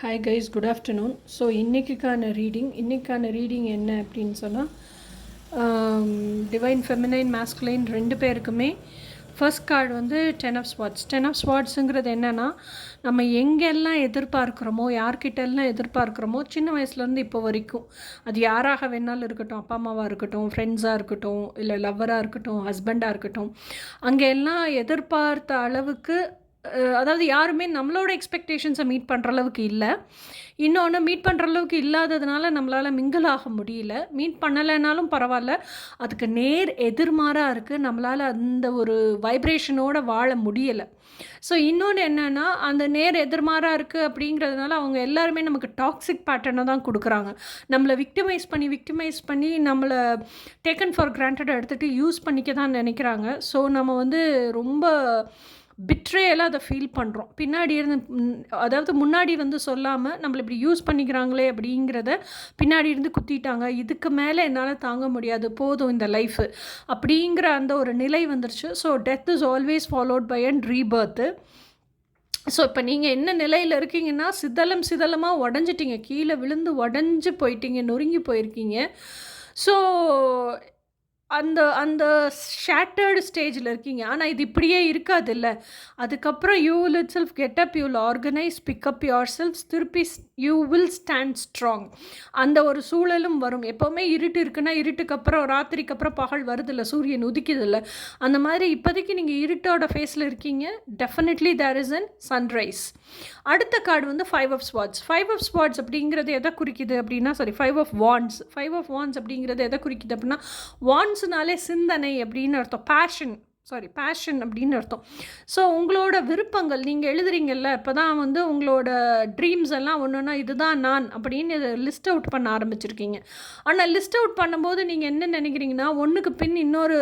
Hi guys, good afternoon. So இன்றைக்கான reading என்ன அப்படின்னு சொன்னால், டிவைன் ஃபெமினைன் மேஸ்குலைன் ரெண்டு பேருக்குமே ஃபர்ஸ்ட் கார்டு வந்து 10 of Swords. 10 of Swordsங்கிறது என்னென்னா, நம்ம எங்கெல்லாம் எதிர்பார்க்குறோமோ, யார்கிட்டெல்லாம் எதிர்பார்க்குறோமோ, சின்ன வயசுலேருந்து இப்போ வரைக்கும், அது யாராக வேணாலும் இருக்கட்டும், அப்பா அம்மாவாக இருக்கட்டும், ஃப்ரெண்ட்ஸாக இருக்கட்டும், இல்லை லவ்வராக இருக்கட்டும், ஹஸ்பண்டாக இருக்கட்டும், அங்கே எல்லாம் எதிர்பார்த்த அளவுக்கு அதாவது யாருமே நம்மளோட எக்ஸ்பெக்டேஷன்ஸை மீட் பண்ணுற அளவுக்கு இல்லை. இன்னொன்று, மீட் பண்ணுற அளவுக்கு இல்லாததுனால நம்மளால் மிங்கிள் ஆக முடியல. மீட் பண்ணலைனாலும் பரவாயில்ல, அதுக்கு நேர் எதிர்மாறாக இருக்குது. நம்மளால் அந்த ஒரு வைப்ரேஷனோடு வாழ முடியலை. ஸோ இன்னொன்று என்னென்னா, அந்த நேர் எதிர்மாறாக இருக்குது அப்படிங்கிறதுனால அவங்க எல்லாருமே நமக்கு டாக்ஸிக் பேட்டர்னை தான் கொடுக்குறாங்க. நம்மளை விக்டிமைஸ் பண்ணி நம்மளை டேக்கன் ஃபார் கிராண்டட் எடுத்துகிட்டு யூஸ் பண்ணிக்க தான் நினைக்கிறாங்க. ஸோ நம்ம வந்து ரொம்ப பிட்ரேயலாக அதை ஃபீல் பண்ணுறோம். பின்னாடி இருந்து அதாவது முன்னாடி வந்து சொல்லாமல் நம்மளை இப்படி யூஸ் பண்ணிக்கிறாங்களே அப்படிங்கிறத பின்னாடி இருந்து குத்திட்டாங்க. இதுக்கு மேலே என்னால் தாங்க முடியாது, போதும் இந்த லைஃபு அப்படிங்கிற அந்த ஒரு நிலை வந்துருச்சு. So death is always followed by and rebirth. So இப்போ நீங்கள் என்ன நிலையில் இருக்கீங்கன்னா, சிதலமாக உடஞ்சிட்டிங்க, கீழே விழுந்து உடஞ்சி போயிட்டீங்க, நொறுங்கி போயிருக்கீங்க. ஸோ அந்த அந்த ஷேட்டர்டு ஸ்டேஜில் இருக்கீங்க. ஆனால் இது இப்படியே இருக்காதுல்ல. அதுக்கப்புறம் you will itself get up, you will organise, pick up yourself, திருப்பி யூ வில் ஸ்டாண்ட் ஸ்ட்ராங். அந்த ஒரு சூழலும் வரும். எப்போவுமே இருட்டு இருக்குன்னா, இருட்டுக்கு அப்புறம் ராத்திரிக்கு அப்புறம் பகல் வருதில்ல, சூரியன் உதிக்குதில்ல. அந்த மாதிரி இப்போதைக்கு நீங்கள் இருட்டோட ஃபேஸில் இருக்கீங்க. Definitely there is an sunrise. அடுத்த கார்டு வந்து 5 of Swords. 5 of Swords அப்படிங்கிறது எதை குறிக்குது அப்படின்னா, 5 of Wands. 5 of Wands அப்படிங்கிறது எதை குறிக்குது அப்படின்னா, வான்ஸ்னாலே சிந்தனை அப்படின்னு அர்த்தம், பேஷன் அப்படின்னு அர்த்தம். ஸோ உங்களோட விருப்பங்கள் நீங்கள் எழுதுறீங்கல்ல, இப்போ தான் வந்து உங்களோட ட்ரீம்ஸ் எல்லாம் ஒன்றுனா இதுதான் நான் அப்படின்னு லிஸ்ட் அவுட் பண்ண ஆரம்பிச்சிருக்கீங்க. ஆனால் லிஸ்ட் அவுட் பண்ணும்போது நீங்கள் என்ன நினைக்கிறீங்கன்னா, ஒன்றுக்கு பின் இன்னொரு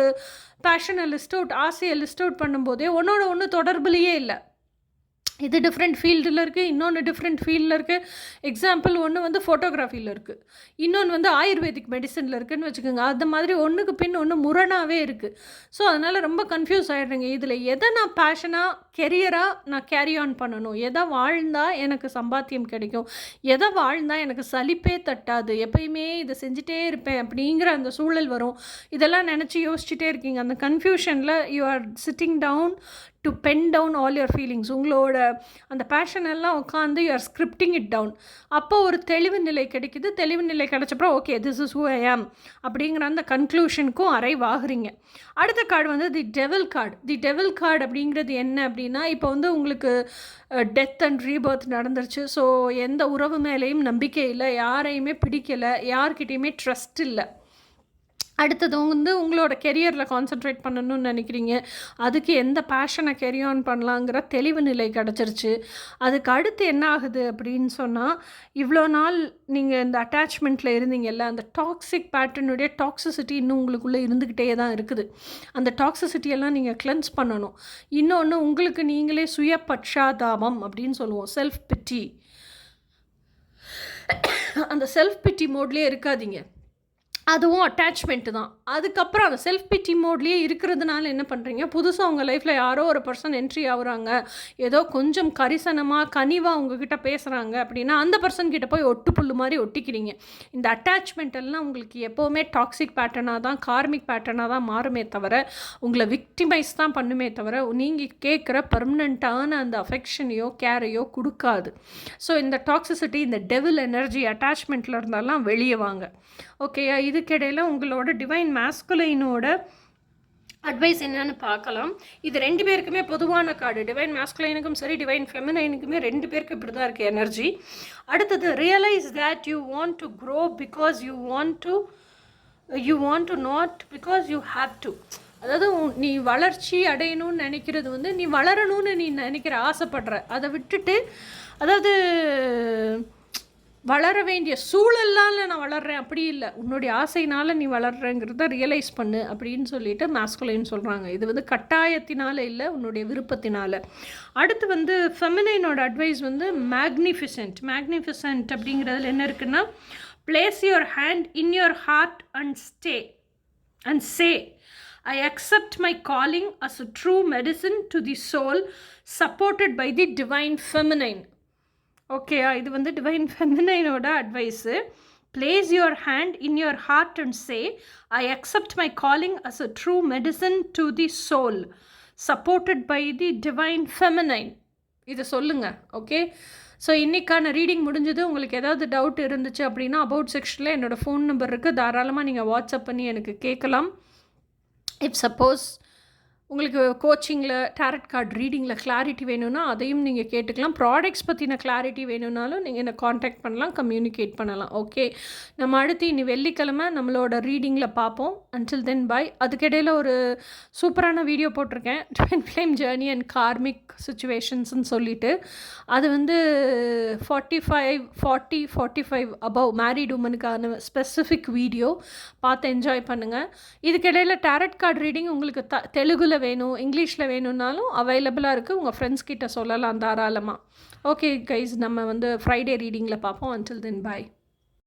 பேஷனை ஆசையை லிஸ்ட் அவுட் பண்ணும்போதே ஒன்றோட ஒன்று தொடர்புலையே இல்லை. இது டிஃப்ரெண்ட் ஃபீல்டில் இருக்குது, இன்னொன்று டிஃப்ரெண்ட் ஃபீல்டில் இருக்குது. எக்ஸாம்பிள், ஒன்று வந்து ஃபோட்டோகிராஃபியில் இருக்குது, இன்னொன்று வந்து ஆயுர்வேதிக் மெடிசனில் இருக்குதுன்னு வச்சுக்கோங்க. அந்த மாதிரி ஒன்றுக்கு பின் ஒன்று முரணாகவே இருக்குது. ஸோ அதனால் ரொம்ப கன்ஃபியூஸ் ஆகிடுறீங்க. இதில் எதை நான் பேஷனாக, கெரியராக நான் கேரி ஆன் பண்ணணும், எதை வாழ்ந்தால் எனக்கு சம்பாத்தியம் கிடைக்கும், எதை வாழ்ந்தால் எனக்கு சலிப்பே தட்டாது, எப்பயுமே இதை செஞ்சுட்டே இருப்பேன் அப்படிங்கிற அந்த சூழல் வரும். இதெல்லாம் நினச்சி யோசிச்சுட்டே இருக்கீங்க. அந்த கன்ஃபியூஷனில் you are sitting down to pen down all your feelings. உங்களோட அந்த பேஷன் எல்லாம் உட்காந்து you are scripting it down. அப்போ ஒரு தெளிவு நிலை கிடைக்குது. தெளிவு நிலை கிடைச்சப்பறம் okay, this is who I am அப்படிங்கிற அந்த கன்க்ளூஷனுக்கும் அரைவாகுறீங்க. அடுத்த கார்டு வந்து the devil card. The devil card அப்படிங்கிறது என்ன அப்படின்னா, இப்போ வந்து உங்களுக்கு டெத் அண்ட் ரீபர்த் நடந்துருச்சு. ஸோ எந்த உறவு மேலேயும் நம்பிக்கை இல்லை, யாரையுமே பிடிக்கலை, யார்கிட்டையுமே ட்ரஸ்ட் இல்லை. அடுத்தது வந்து உங்களோட கெரியரில் கான்சென்ட்ரேட் பண்ணணும்னு நினைக்கிறீங்க. அதுக்கு எந்த பேஷனை கேரி ஆன் பண்ணலாங்கிற தெளிவு நிலை கிடச்சிருச்சு. அதுக்கு அடுத்து என்ன ஆகுது அப்படின்னு சொன்னால், இவ்வளோ நாள் நீங்கள் இந்த அட்டாச்மெண்ட்டில் இருந்தீங்கல்ல, அந்த டாக்ஸிக் பேட்டர்னுடைய டாக்ஸிசிட்டி இன்னும் உங்களுக்குள்ளே இருந்துக்கிட்டே தான் இருக்குது. அந்த டாக்ஸிசிட்டியெல்லாம் நீங்கள் கிளென்ஸ் பண்ணணும். இன்னொன்று, உங்களுக்கு நீங்களே சுய பட்சாதாபம் அப்படின்னு சொல்லுவோம், செல்ஃப் பிட்டி. அந்த செல்ஃப் பிட்டி மோட்லேயே இருக்காதீங்க. அதுவும் அட்டாச்மெண்ட்டு தான். அதுக்கப்புறம் அந்த செல்ஃப் பிட்டி மோட்லேயே இருக்கிறதுனால என்ன பண்ணுறீங்க, புதுசாக உங்கள் லைஃப்பில் யாரோ ஒரு பர்சன் என்ட்ரி ஆகுறாங்க, ஏதோ கொஞ்சம் கரிசனமாக கனிவாக உங்ககிட்ட பேசுகிறாங்க அப்படின்னா அந்த பர்சன்கிட்ட போய் ஒட்டு புல்லு மாதிரி ஒட்டிக்கிறீங்க. இந்த அட்டாச்மெண்ட் எல்லாம் உங்களுக்கு எப்போவுமே டாக்ஸிக் பேட்டர்னாக தான், கார்மிக் பேட்டர்னாக தான் மாறுமே தவிர, உங்களை விக்டிமைஸ் தான் பண்ணுமே தவிர நீங்கள் கேட்குற பர்மனெண்ட்டான அந்த அஃபெக்ஷனையோ கேரையோ கொடுக்காது. ஸோ இந்த டாக்ஸிசிட்டி, இந்த டெவில் எனர்ஜி அட்டாச்மெண்ட்டில் இருந்தாலும் வெளியே வாங்க. ஓகேயா? இதுக்கிடையில் உங்களோட டிவைன் மேஸ்குலைனோட அட்வைஸ் என்னன்னு பார்க்கலாம். இது ரெண்டு பேருக்குமே பொதுவான கார்டு. டிவைன் மேஸ்குலைனுக்கும் சரி, டிவைன் ஃபெமினைனுக்குமே ரெண்டு பேருக்கு இப்படி தான் இருக்குது எனர்ஜி. அடுத்தது, realise that you want to grow because you want to not because you have to. அதாவது நீ வளர்ச்சி அடையணும்னு நினைக்கிறது வந்து நீ வளரணும்னு நீ நினைக்கிற, ஆசைப்படுற, அதை விட்டுட்டு, அதாவது வளர வேண்டிய சூழலால் நான் வளர்கிறேன் அப்படி இல்லை, உன்னுடைய ஆசையினால் நீ வளர்கிறங்கிறத ரியலைஸ் பண்ணு அப்படின்னு சொல்லிட்டு மேஸ்குலைன் சொல்கிறாங்க. இது வந்து கட்டாயத்தினால் இல்லை, உன்னுடைய விருப்பத்தினால். அடுத்து வந்து ஃபெமினைனோட அட்வைஸ் வந்து மேக்னிஃபிசன்ட் அப்படிங்கிறதுல என்ன இருக்குன்னா, place your hand in your heart and say I accept my calling as a true medicine to the soul, supported by the divine feminine. ஓகேயா? இது வந்து டிவைன் ஃபெமினைனோட advice. Place your hand in your heart and say, I accept my calling as a true medicine to the soul, supported by the divine feminine. இதை சொல்லுங்க. Okay, so இன்றைக்கான reading முடிஞ்சது. உங்களுக்கு ஏதாவது டவுட் இருந்துச்சு அப்படின்னா அபவுட் செக்ஷனில் என்னோடய ஃபோன் நம்பர் இருக்குது. தாராளமாக நீங்கள் வாட்ஸ்அப் பண்ணி எனக்கு கேட்கலாம். இஃப் சப்போஸ் உங்களுக்கு கோச்சிங்கில் டேரட் கார்டு ரீடிங்கில் கிளாரிட்டி வேணும்னா அதையும் நீங்கள் கேட்டுக்கலாம். ப்ராடக்ட்ஸ் பற்றின கிளாரிட்டி வேணும்னாலும் நீங்கள் என்னை காண்டாக்ட் பண்ணலாம், கம்யூனிகேட் பண்ணலாம். ஓகே, நம்ம அடுத்து இனி வெள்ளிக்கிழமை நம்மளோட ரீடிங்கில் பார்ப்போம். Until then bye. அதுக்கிடையில் ஒரு சூப்பரான வீடியோ போட்டிருக்கேன், twin flame journey and karmic சுச்சுவேஷன்ஸ்ன்னு சொல்லிட்டு. அது வந்து 45 அபவ் மேரிட் உமனுக்கான ஸ்பெசிஃபிக் வீடியோ பார்த்து என்ஜாய் பண்ணுங்கள். இதுக்கிடையில் டேரட் கார்டு ரீடிங் உங்களுக்கு தெலுங்குல வேணும், இங்கிலீஷில் வேணும்னாலும் அவைலபிளாக இருக்குது. உங்கள் ஃப்ரெண்ட்ஸ் கிட்ட சொல்லலாம் தாராளமாக. ஓகே கைஸ், நம்ம வந்து ஃப்ரைடே ரீடிங்கில் பார்ப்போம். அன்டில் தென் பாய்.